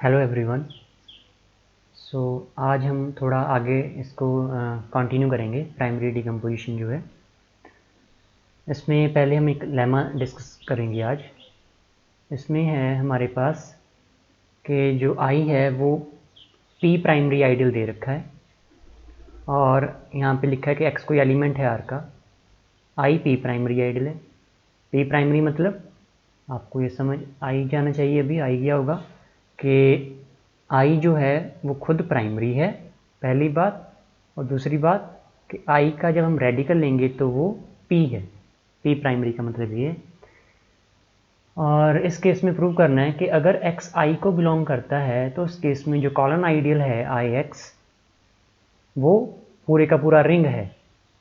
Hello everyone. सो आज हम थोड़ा आगे इसको कंटिन्यू करेंगे। प्राइमरी डिकम्पोजिशन जो है, इसमें पहले हम एक लेमा डिस्कस करेंगे आज। इसमें है हमारे पास कि जो आई है वो पी प्राइमरी आइडियल दे रखा है और यहाँ पे लिखा है कि एक्स कोई एलिमेंट है आर का, आई पी प्राइमरी आइडियल है। पी प्राइमरी मतलब आपको ये समझ आई जाना चाहिए, अभी आई गया होगा कि आई जो है वो खुद प्राइमरी है, पहली बात। और दूसरी बात कि आई का जब हम रेडिकल लेंगे तो वो पी है, पी प्राइमरी का मतलब ये। और इस केस में प्रूव करना है कि अगर एक्स आई को बिलोंग करता है तो उस केस में जो कॉलन आइडियल है आई एक्स, वो पूरे का पूरा रिंग है,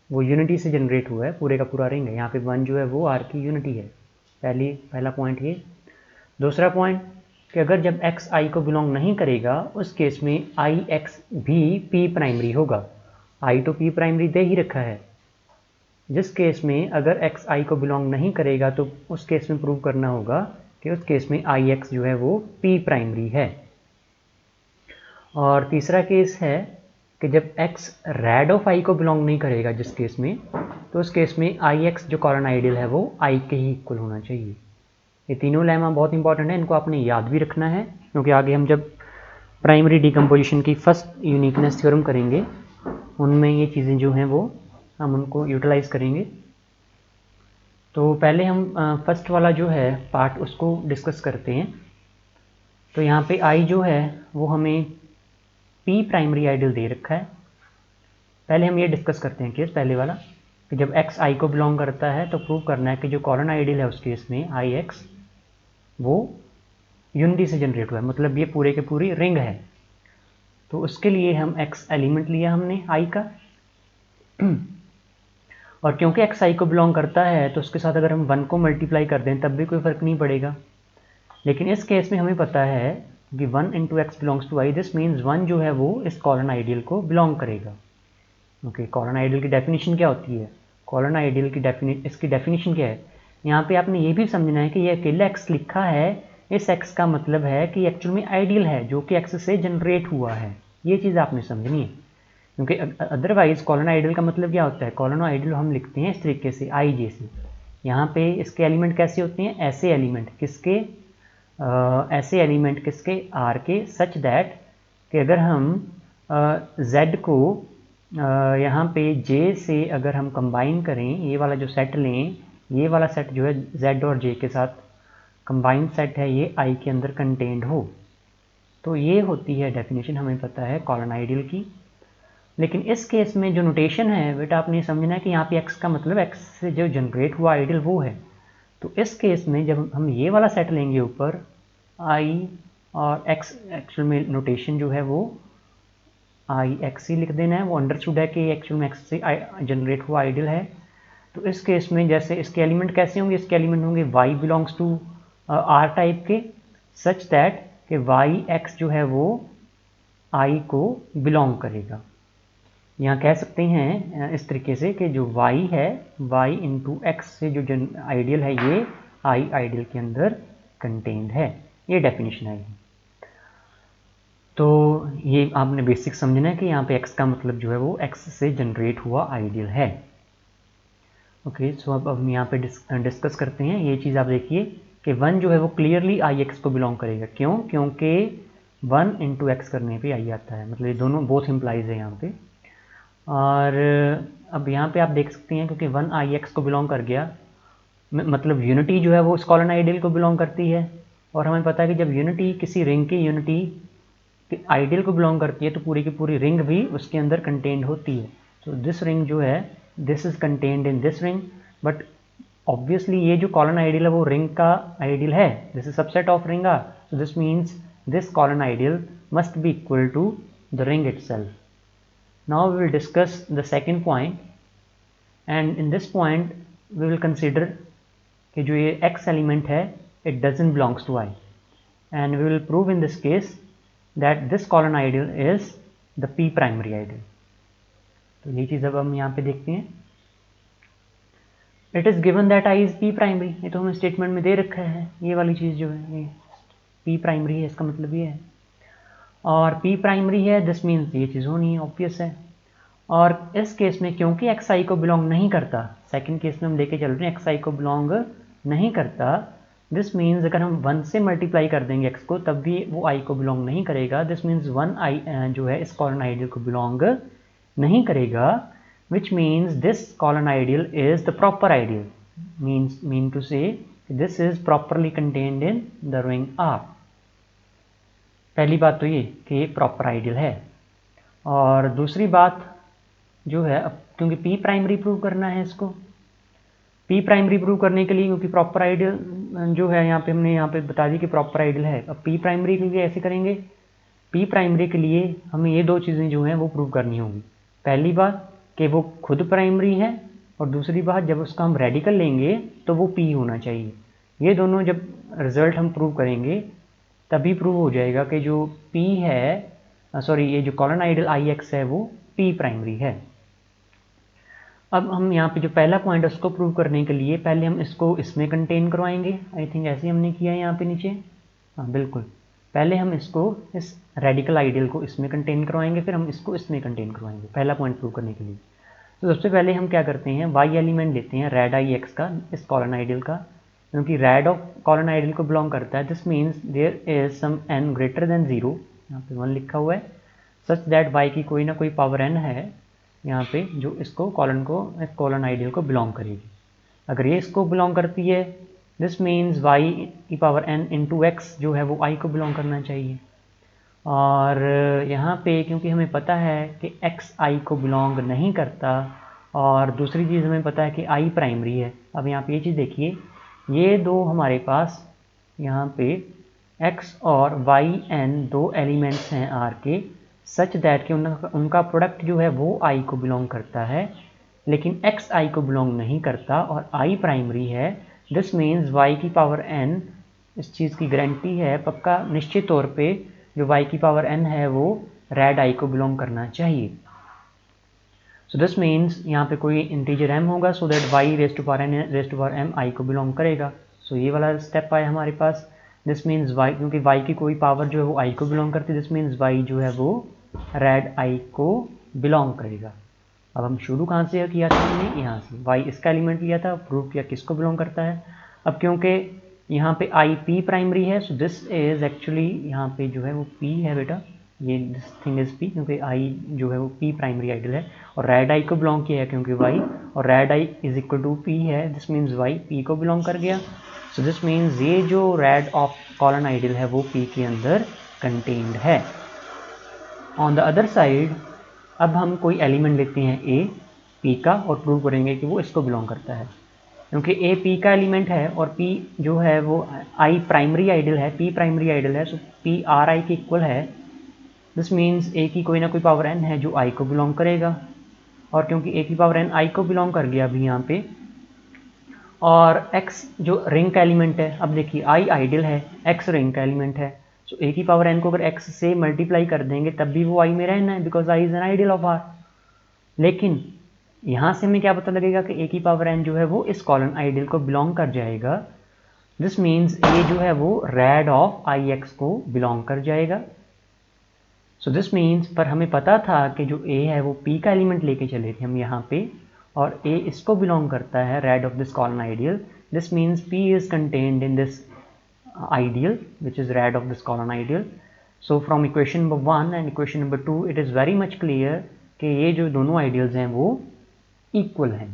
वो यूनिटी से जनरेट हुआ है, पूरे का पूरा रिंग है। यहाँ पे वन जो है वो आर की यूनिटी है। पहला पॉइंट ये। दूसरा पॉइंट कि अगर जब एक्स आई को बिलोंग नहीं करेगा उस केस में आई एक्स भी पी प्राइमरी होगा। आई तो पी प्राइमरी दे ही रखा है। जिस केस में अगर एक्स आई को बिलोंग नहीं करेगा तो उस केस में प्रूव करना होगा कि उस केस में आई एक्स जो है वो पी प्राइमरी है। और तीसरा केस है कि जब x रैड ऑफ आई को बिलोंग नहीं करेगा जिस केस में, तो उस केस में आई एक्स जो कॉलन आइडियल है वो आई के ही इक्वल होना चाहिए। ये तीनों लेमा बहुत इंपॉर्टेंट है, इनको आपने याद भी रखना है क्योंकि आगे हम जब प्राइमरी डिकम्पोजिशन की फर्स्ट यूनिकनेस थ्योरम करेंगे उनमें ये चीज़ें जो हैं वो हम उनको यूटिलाइज करेंगे। तो पहले हम फर्स्ट वाला जो है पार्ट उसको डिस्कस करते हैं। तो यहाँ पे आई जो है वो हमें पी प्राइमरी आइडियल दे रखा है। पहले हम ये डिस्कस करते हैं केस पहले वाला कि जब एक्स आई को बिलोंग करता है तो प्रूव करना है कि जो कॉलन आइडियल है उस केस में आई एक्स वो यूनिटी से जनरेट हुआ है, मतलब ये पूरे के पूरी रिंग है। तो उसके लिए हम एक्स एलिमेंट लिया हमने आई का और क्योंकि एक्स आई को बिलोंग करता है तो उसके साथ अगर हम 1 को मल्टीप्लाई कर दें तब भी कोई फ़र्क नहीं पड़ेगा। लेकिन इस केस में हमें पता है कि 1 into X belongs to I, this means 1 जो है वो इस कॉलन आइडियल को बिलोंग करेगा। ओके, कॉलन आइडियल की डेफिनेशन क्या होती है? कॉलन आइडियल की इसकी डेफिनेशन क्या है? यहाँ पे आपने ये भी समझना है कि ये अकेला एक्स लिखा है, इस एक्स का मतलब है कि एक्चुअल में आइडियल है जो कि एक्स से जनरेट हुआ है। ये चीज़ आपने समझनी है क्योंकि अदरवाइज कॉलन आइडियल का मतलब क्या होता है? कॉलन आइडियल हम लिखते हैं इस तरीके से आई जैसे। यहाँ पे इसके एलिमेंट कैसे होते हैं? ऐसे एलिमेंट किसके? ऐसे एलिमेंट किसके? आर के, सच दैट कि अगर हम z को यहाँ पे j से अगर हम कंबाइन करें, ये वाला जो सेट लें, ये वाला सेट जो है z और j के साथ कंबाइंड सेट है, ये i के अंदर कंटेंड हो, तो ये होती है डेफिनेशन, हमें पता है कॉलन आइडियल की। लेकिन इस केस में जो नोटेशन है बेटा आपने समझना है कि यहाँ पे x का मतलब x से जो जनरेट हुआ आइडियल वो है। तो इस केस में जब हम ये वाला सेट लेंगे ऊपर i और x, एक्चुअल में नोटेशन जो है वो आई एक्स ही लिख देना है, वो अंडरस्टूड है कि एक्चुअल में एक्स से जनरेट हुआ आइडियल है। तो इस केस में जैसे इसके एलिमेंट कैसे होंगे? इसके एलिमेंट होंगे y belongs to R type के, सच दैट कि वाई एक्स जो है वो i को बिलोंग करेगा। यहाँ कह सकते हैं इस तरीके से कि जो y है, y इंटू एक्स से जो आइडियल है ये i आइडियल के अंदर कंटेन्ड है। ये डेफिनेशन है। तो ये आपने बेसिक समझना है कि यहाँ पे x का मतलब जो है वो x से जनरेट हुआ आइडियल है। ओके, सो अब हम यहाँ पे डिस्कस करते हैं। ये चीज़ आप देखिए कि 1 जो है वो क्लियरली आई एक्स को बिलोंग करेगा। क्यों? क्योंकि 1 इंटू एक्स करने पे आई आता है, मतलब ये दोनों बोथ इम्प्लाइज है यहाँ पे। और अब यहाँ पे आप देख सकते हैं क्योंकि 1 आई एक्स को बिलोंग कर गया, मतलब यूनिटी जो है वो कॉलन आइडियल को बिलोंग करती है। और हमें पता है कि जब यूनिटी किसी रिंग की यूनिटी आइडियल को बिलोंग करती है तो पूरी की पूरी रिंग भी उसके अंदर कंटेन्ड होती है। तो दिस रिंग जो है, this is contained in this ring, but obviously ये जो कॉलन आइडियल है वो रिंग का आइडियल है, this is subset of ring R, so this means this colon ideal must be equal to the ring itself. Now we will discuss the second point, and in this point we will consider कि जो ये X element है it doesn't belongs to I, and we will prove in this case that this colon ideal is the p primary ideal। तो ये चीज़ अब हम यहाँ पे देखते हैं। It is given that I is P primary, ये तो हमें स्टेटमेंट में दे रखा है। ये वाली चीज़ जो है ये पी प्राइमरी है, इसका मतलब ये है। और p प्राइमरी है, दिस मीन्स ये चीज़ होनी है, ऑब्वियस है। और इस केस में क्योंकि एक्स आई को बिलोंग नहीं करता, सेकंड केस में हम लेके चल रहे हैं एक्स आई को बिलोंग नहीं करता, दिस मीन्स अगर हम 1 से मल्टीप्लाई कर देंगे x को तब भी वो i को बिलोंग नहीं करेगा। दिस मीन्स 1 i जो है इस कॉलन आइडियल को बिलोंग नहीं करेगा, which means this colon ideal is the proper ideal, mean to say this is properly contained in the ring R। पहली बात तो ये कि ये प्रॉपर आइडियल है। और दूसरी बात जो है, अब क्योंकि p प्राइमरी प्रूव करना है इसको, p प्राइमरी प्रूव करने के लिए, क्योंकि प्रॉपर आइडियल जो है यहाँ पे हमने यहाँ पे बता दी कि प्रॉपर आइडियल है। अब p प्राइमरी के लिए ऐसे करेंगे, p प्राइमरी के लिए हमें ये दो चीज़ें जो हैं वो प्रूव करनी होंगी। पहली बात कि वो खुद प्राइमरी है, और दूसरी बात जब उसका हम रेडिकल लेंगे तो वो p होना चाहिए। ये दोनों जब रिजल्ट हम प्रूव करेंगे तभी प्रूव हो जाएगा कि जो p है, सॉरी ये जो कॉलन आइडियल IX है वो p प्राइमरी है। अब हम यहाँ पे जो पहला पॉइंट है उसको प्रूव करने के लिए पहले हम इसको इसमें कंटेन करवाएंगे। आई थिंक ऐसे हमने किया है यहाँ पे नीचे, हाँ बिल्कुल। पहले हम इसको इस रेडिकल आइडियल को इसमें कंटेन करवाएंगे, फिर हम इसको इसमें कंटेन करवाएंगे पहला पॉइंट प्रूव करने के लिए। तो सबसे पहले हम क्या करते हैं, y एलिमेंट लेते हैं रेड IX का, इस कॉलन आइडियल का, क्योंकि रेड ऑफ कॉलन आइडियल को बिलोंग करता है। This means there is some n greater than 0, यहाँ पे 1 लिखा हुआ है, सच दैट y की कोई ना कोई पावर n है यहाँ पे जो इसको कॉलन आइडियल को बिलोंग करेगी। अगर ये इसको बिलोंग करती है, दिस मीन्स y की पावर n इंटू एक्स जो है वो i को बिलोंग करना चाहिए। और यहाँ पे क्योंकि हमें पता है कि x i को बिलोंग नहीं करता, और दूसरी चीज़ हमें पता है कि i प्राइमरी है। अब यहाँ पे ये चीज़ देखिए, ये दो हमारे पास यहाँ पे x और yn दो एलिमेंट्स हैं R के, सच दैट कि उनका प्रोडक्ट जो है वो i को बिलोंग करता है, लेकिन x i को बिलोंग नहीं करता और i प्राइमरी है। दिस मीन्स y की पावर n, इस चीज़ की गारंटी है पक्का निश्चित तौर पे, जो y की पावर n है वो रेड i को बिलोंग करना चाहिए। सो दिस मीन्स यहाँ पे कोई इंटीजर m होगा, so that y raise to power n raise to power m i को बिलोंग करेगा। सो ये वाला स्टेप आया हमारे पास। दिस मीन्स y, क्योंकि y की कोई पावर जो है वो i को बिलोंग करती है, दिस मीन्स y जो है वो रेड i को बिलोंग करेगा। अब हम शुरू कहाँ से किया था, हमने यहाँ से y इसका एलिमेंट लिया था, प्रूव किया किसको बिलोंग करता है। अब क्योंकि यहाँ पे i p प्राइमरी है, सो दिस इज एक्चुअली यहाँ पे जो है वो p है बेटा, ये दिस थिंग इज p, क्योंकि i जो है वो p प्राइमरी आइडियल है, और रेड i को बिलोंग किया है क्योंकि y, और rad i is equal to p है, दिस मीन्स y p को बिलोंग कर गया। सो दिस मीन्स ये जो रेड ऑफ कॉलन आइडियल है वो p के अंदर कंटेन्ड है। ऑन द अदर साइड अब हम कोई एलिमेंट लेते हैं a p का, और प्रूव करेंगे कि वो इसको बिलोंग करता है, क्योंकि a p का एलिमेंट है और p जो है वो i प्राइमरी आइडियल है, p प्राइमरी आइडियल है, सो p r i के इक्वल है। दिस मीन्स a की कोई ना कोई पावर n है जो i को बिलोंग करेगा, और क्योंकि a की पावर n i को बिलोंग कर गया अभी यहाँ पे, और x जो रिंग का एलिमेंट है, अब देखिए i आइडियल है, x रिंग का एलिमेंट है, सो a की पावर n को अगर x से मल्टीप्लाई कर देंगे तब भी वो i में रहना है, because i is an ideal of R। लेकिन यहाँ से हमें क्या पता लगेगा कि a की पावर n जो है वो इस कॉलन आइडियल को बिलोंग कर जाएगा। दिस मीन्स a जो है वो रेड ऑफ IX को बिलोंग कर जाएगा। सो दिस मीन्स, पर हमें पता था कि जो a है वो p का एलिमेंट लेके चले थे हम यहाँ पे, और a इसको बिलोंग करता है rid of this colon ideal. This means p is contained in this ideal which is rad of this colon ideal. So from equation number 1 and equation number 2 it is very much clear कि ये जो दोनों ideals हैं वो equal हैं।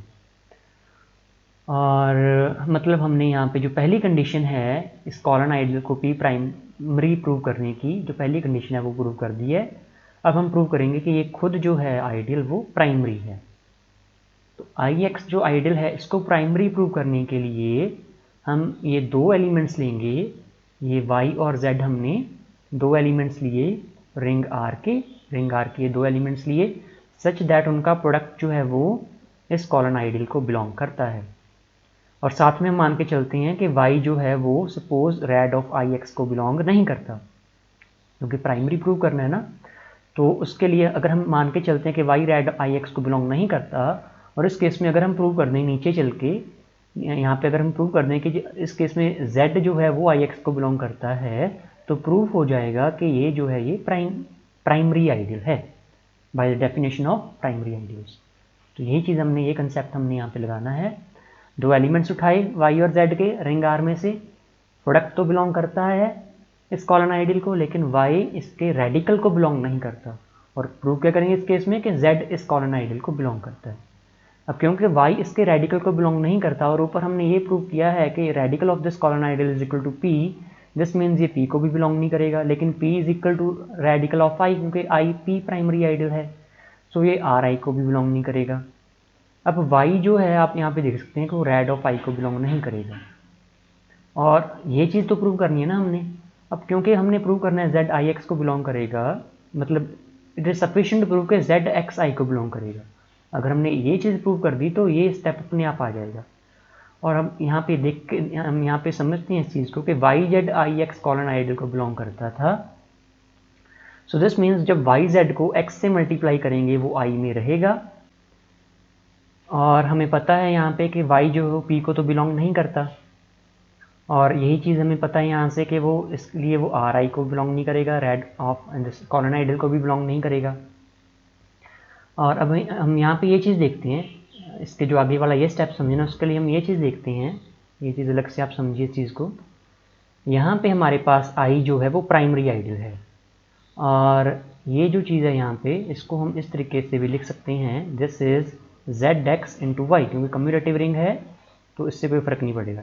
और मतलब हमने यहाँ पे जो पहली कंडीशन है इस कॉलन आइडियल को p प्राइमरी प्रूव करने की, जो पहली कंडीशन है वो प्रूव कर दी है। अब हम प्रूव करेंगे कि ये खुद जो है आइडियल वो प्राइमरी है। तो IX जो आइडियल है इसको प्राइमरी प्रूव करने के लिए हम ये दो एलिमेंट्स लेंगे, ये y और z हमने दो एलिमेंट्स लिए रिंग R के ये दो एलिमेंट्स लिए, सच दैट उनका प्रोडक्ट जो है वो इस कॉलन आइडियल को बिलोंग करता है। और साथ में हम मान के चलते हैं कि y जो है वो सपोज रेड ऑफ IX को बिलोंग नहीं करता, क्योंकि प्राइमरी प्रूव करना है ना। तो उसके लिए अगर हम मान के चलते हैं कि y रेड IX को बिलोंग नहीं करता, और इस केस में अगर हम प्रूव कर दें नीचे चल के, यहाँ पे अगर हम प्रूव कर दें कि इस केस में z जो है वो IX को बिलोंग करता है, तो प्रूफ हो जाएगा कि ये जो है ये प्राइमरी आइडियल है by the definition of primary ideals. तो यही चीज़ हमने, ये कंसेप्ट हमने यहाँ पे लगाना है। दो एलिमेंट्स उठाए y और z के रिंग R में से, प्रोडक्ट तो बिलोंग करता है इस कॉलन आइडियल को, लेकिन y इसके रेडिकल को बिलोंग नहीं करता। और प्रूव क्या करेंगे इस केस में कि z इस कॉलन आइडियल को बिलोंग करता है। अब क्योंकि y इसके रेडिकल को बिलोंग नहीं करता और ऊपर हमने ये प्रूव किया है कि radical of this colon ideal is equal to p, this means ये p को भी बिलोंग नहीं करेगा, लेकिन p is equal to radical of i, क्योंकि i p प्राइमरी आइडियल है, सो ये ri को भी बिलोंग नहीं करेगा। अब y जो है आप यहाँ पे देख सकते हैं कि वो रेड ऑफ i को बिलोंग नहीं करेगा, और ये चीज़ तो प्रूव करनी है ना हमने। अब क्योंकि हमने प्रूव करना है z i x को बिलोंग करेगा, मतलब it is sufficient to prove कि z x i को बिलोंग करेगा। अगर हमने ये चीज़ प्रूव कर दी तो ये स्टेप अपने आप आ जाएगा। और हम यहाँ पे देख के हम यहाँ पे समझते हैं इस चीज़ को कि Y Z I X colon ideal को बिलोंग करता था। सो दिस मीन्स जब वाई जेड को एक्स से मल्टीप्लाई करेंगे वो आई में रहेगा, और हमें पता है यहाँ पे कि वाई जो है पी को तो बिलोंग नहीं करता, और यही चीज़ हमें पता है यहाँ से कि वो इसलिए वो आर आई को बिलोंग नहीं करेगा, रेड ऑफ कॉलन आइडियल को भी बिलोंग नहीं करेगा। और अब हम यहाँ पे ये चीज़ देखते हैं, इसके जो आगे वाला ये स्टेप समझना उसके लिए हम ये चीज़ देखते हैं, ये चीज़ अलग से आप समझिए चीज़ को। यहाँ पे हमारे पास आई जो है वो प्राइमरी आइडियल है, और ये जो चीज़ है यहाँ पे इसको हम इस तरीके से भी लिख सकते हैं, this is Z X into Y, क्योंकि कम्यूटेटिव रिंग है तो इससे कोई फ़र्क नहीं पड़ेगा।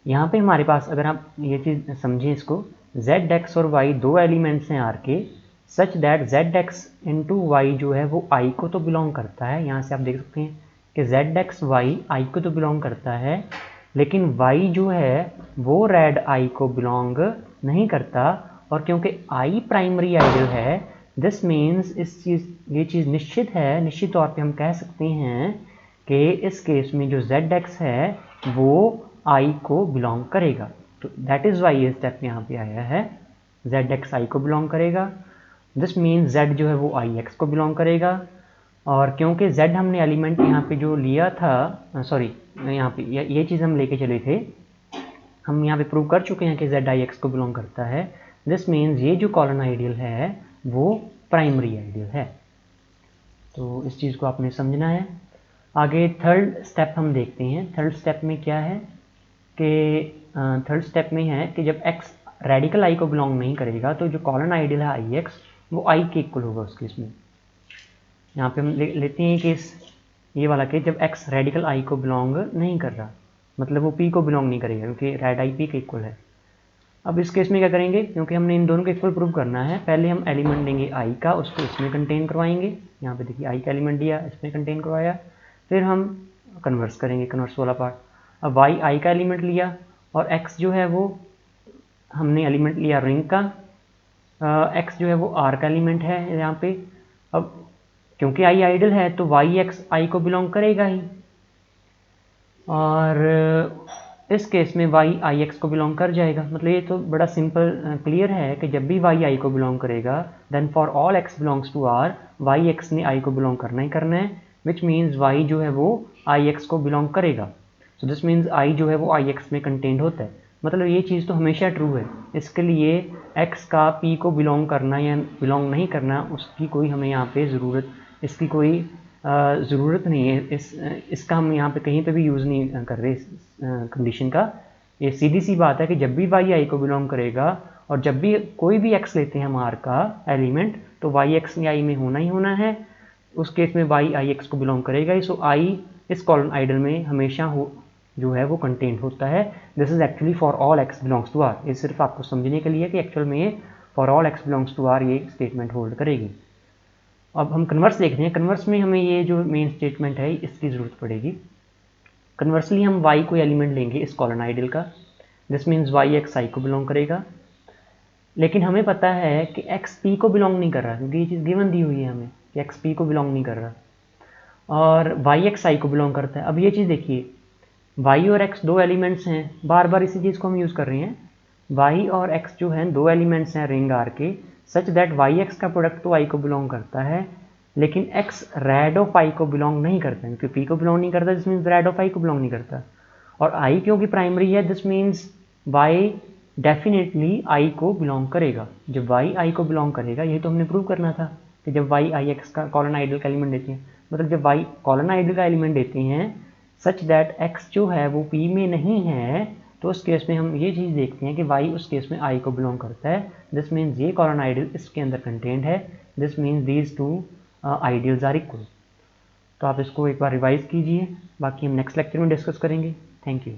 यहाँ पे हमारे पास अगर आप ये चीज़ समझें इसको, जेड एक्स और वाई दो एलिमेंट्स हैं आर के, such that Z X into Y जो है वो आई को तो बिलोंग करता है। यहाँ से आप देख सकते हैं कि जेड एक्स वाई आई को तो बिलोंग करता है, लेकिन वाई जो है वो रेड आई को बिलोंग नहीं करता। और क्योंकि आई प्राइमरी आइडियल है, दिस मीन्स ये चीज़ निश्चित है, निश्चित तौर पे हम कह सकते हैं कि इस केस में जो जेड एक्स है वो आई को बिलोंग करेगा। तो दैट इज़ वाई ये स्टेप यहाँ पे आया है, जेड एक्स आई को बिलोंग करेगा, दिस मीन्स z जो है वो आई एक्स को बिलोंग करेगा। और क्योंकि z हमने एलिमेंट यहाँ पे जो लिया था, सॉरी यहाँ पे ये चीज़ हम लेके चले थे, हम यहाँ पे प्रूव कर चुके हैं कि z आई एक्स को बिलोंग करता है, दिस मीन्स ये जो कॉलन आइडियल है वो प्राइमरी आइडियल है। तो इस चीज़ को आपने समझना है। आगे थर्ड स्टेप हम देखते हैं। थर्ड स्टेप में क्या है कि थर्ड स्टेप में है कि जब x रेडिकल आई को बिलोंग नहीं करेगा तो जो कॉलन आइडियल है आई एक्स वो आई के इक्वल होगा उस केस में। यहाँ पे हम लेते हैं कि ये वाला केस जब x रेडिकल आई को बिलोंग नहीं कर रहा, मतलब वो p को बिलोंग नहीं करेगा, क्योंकि रेड आई p के इक्वल है। अब इस केस में क्या करेंगे, क्योंकि हमने इन दोनों को इक्वल प्रूव करना है, पहले हम एलिमेंट लेंगे i का, उसको इसमें कंटेन करवाएंगे। यहाँ पे देखिए i का एलिमेंट दिया, इसमें कंटेन करवाया, फिर हम कन्वर्स करेंगे, कन्वर्स वाला पार्ट। अब y i का एलिमेंट लिया और x जो है वो हमने एलिमेंट लिया रिंग का, x जो है वो r का एलिमेंट है यहाँ पे। अब क्योंकि i आइडियल है तो y x i को बिलोंग करेगा ही, और इस केस में y i x को बिलोंग कर जाएगा। मतलब ये तो बड़ा सिंपल क्लियर है कि जब भी y i को बिलोंग करेगा then for all x belongs to r, y x ने i को बिलोंग करना ही करना है, विच मीन्स y जो है वो i x को बिलोंग करेगा। सो दिस मीन्स i जो है वो i x में कंटेंड होता है। मतलब ये चीज़ तो हमेशा ट्रू है। इसके लिए x का p को बिलोंग करना या बिलोंग नहीं करना उसकी कोई हमें यहाँ पे इसकी कोई ज़रूरत नहीं है। इसका हम यहाँ पे कहीं पे भी यूज़ नहीं कर रहे इस कंडीशन का। ये सीधी सी बात है कि जब भी y i को बिलोंग करेगा और जब भी कोई भी x लेते हैं हम r का एलिमेंट, तो y x i में होना ही होना है, उस केस में y i x को बिलोंग करेगा ही। सो i इस कॉलन आइडियल में हमेशा जो है वो कंटेंट होता है। This is actually for all x belongs to r। ये सिर्फ आपको समझने के लिए कि एक्चुअल में for all x belongs to r ये स्टेटमेंट होल्ड करेगी। अब हम कन्वर्स देखते हैं। कन्वर्स में हमें ये जो मेन स्टेटमेंट है इसकी ज़रूरत पड़ेगी। कन्वर्सली हम y को एलिमेंट लेंगे इस कॉलन आइडियल का, this means y x i को बिलोंग करेगा, लेकिन हमें पता है कि x p को बिलोंग नहीं कर रहा, क्योंकि ये चीज़ गिवन दी हुई है हमें कि x p को बिलोंग नहीं कर रहा, और y x i को बिलोंग करता है। अब ये चीज़ देखिए, y और x दो एलिमेंट्स हैं, बार बार इसी चीज़ को हम यूज़ कर रहे हैं। y और x जो हैं दो एलिमेंट्स हैं रिंग R के, सच दैट y x का प्रोडक्ट तो i को बिलोंग करता है, लेकिन x रेड ऑफ i को बिलोंग नहीं करता है, क्योंकि p को बिलोंग नहीं करता, this means rid of i को बिलोंग नहीं करता। और i क्योंकि प्राइमरी है, this means y definitely I को बिलोंग करेगा। जब वाई आई को बिलोंग करेगा, यही तो हमने प्रूव करना था कि जब वाई आई एक्स का कॉलन आइडियल का एलिमेंट देती है, मतलब जब वाई कॉलन आइडियल का एलिमेंट देती हैं सच दैट एक्स जो है वो पी में नहीं है, तो उस केस में हम ये चीज़ देखते हैं कि वाई उस केस में आई को बिलोंग करता है। दिस मीन्स ये कॉलन आइडियल इसके अंदर कंटेंट है। This means these two ideals are equal. तो आप इसको एक बार रिवाइज कीजिए, बाकी हम नेक्स्ट लेक्चर में डिस्कस करेंगे। Thank you.